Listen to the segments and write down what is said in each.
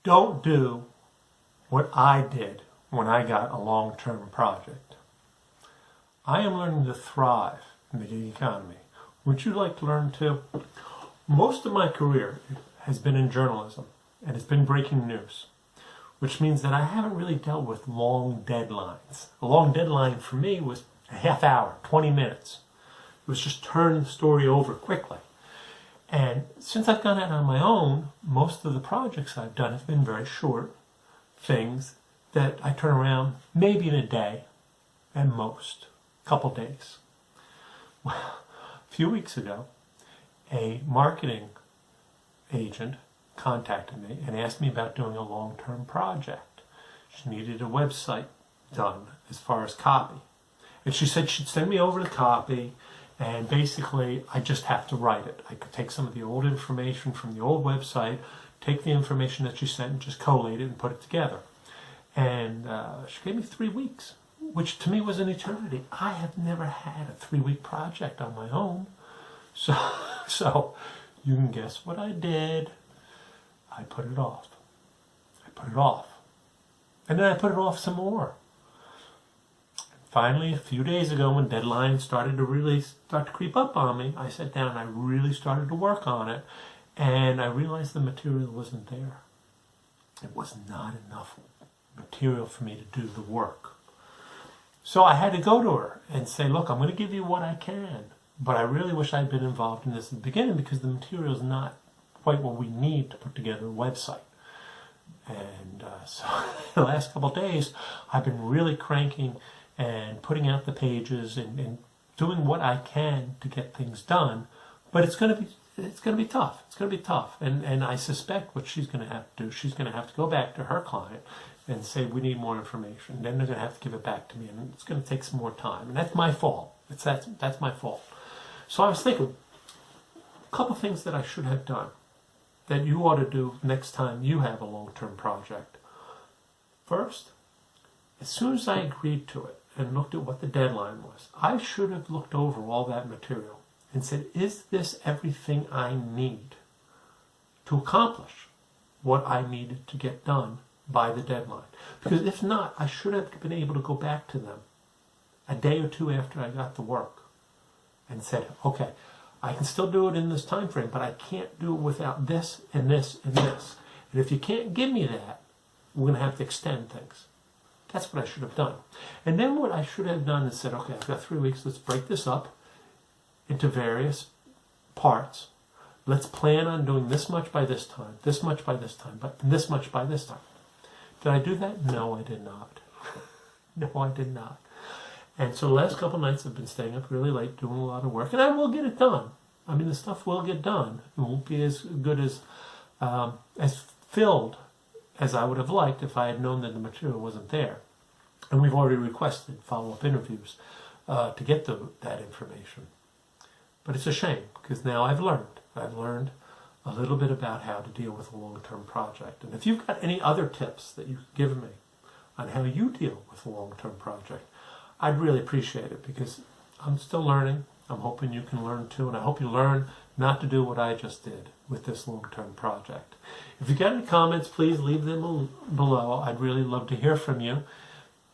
Don't do what I did when I got a long-term project. I am learning to thrive in the gig economy. Would you like to learn too? Most of my career has been in journalism, and it's been breaking news, which means that I haven't really dealt with long deadlines. A long deadline for me was a half hour, 20 minutes. It was just turn the story over quickly. And since I've done it on my own, most of the projects I've done have been very short things that I turn around maybe in a day, at most, a couple days. Well, a few weeks ago, a marketing agent contacted me and asked me about doing a long-term project. She needed a website done as far as copy. And she said she'd send me over the copy, and basically I just have to write it. I could take some of the old information from the old website, take the information that she sent and just collate it and put it together. And she gave me 3 weeks, which to me was an eternity. I have never had a 3-week project on my own. So you can guess what I did. I put it off. And then I put it off some more. Finally, a few days ago, when deadlines started to creep up on me, I sat down and I really started to work on it, and I realized the material wasn't there. It was not enough material for me to do the work. So I had to go to her and say, look, I'm going to give you what I can, but I really wish I'd been involved in this at the beginning because the material is not quite what we need to put together a website. And so the last couple of days, I've been really cranking and putting out the pages and doing what I can to get things done. But it's going to be tough. It's going to be tough. And I suspect what she's going to have to do, she's going to have to go back to her client and say, we need more information. Then they're going to have to give it back to me, and it's going to take some more time. And that's my fault. That's my fault. So I was thinking, a couple things that I should have done that you ought to do next time you have a long-term project. First, as soon as I agreed to it and looked at what the deadline was, I should have looked over all that material and said, is this everything I need to accomplish what I needed to get done by the deadline? Because if not, I should have been able to go back to them a day or two after I got the work and said, okay, I can still do it in this time frame, but I can't do it without this and this and this. And if you can't give me that, we're going to have to extend things. That's what I should have done. And then what I should have done is said, okay, I've got 3 weeks. Let's break this up into various parts. Let's plan on doing this much by this time, this much by this time, but this much by this time. Did I do that? No, I did not. No, I did not. And so the last couple of nights I've been staying up really late doing a lot of work, and I will get it done. I mean, the stuff will get done. It won't be as good as filled as I would have liked if I had known that the material wasn't there. And we've already requested follow-up interviews to get that information. But it's a shame, because now I've learned a little bit about how to deal with a long-term project. And if you've got any other tips that you could give me on how you deal with a long-term project, I'd really appreciate it, because I'm still learning. I'm hoping you can learn too, and I hope you learn not to do what I just did with this long-term project. If you've got any comments, please leave them below. I'd really love to hear from you.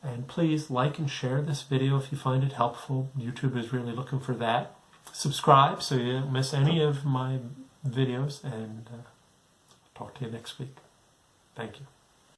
And please like and share this video if you find it helpful. YouTube is really looking for that. Subscribe so you don't miss any of my videos, and talk to you next week. Thank you.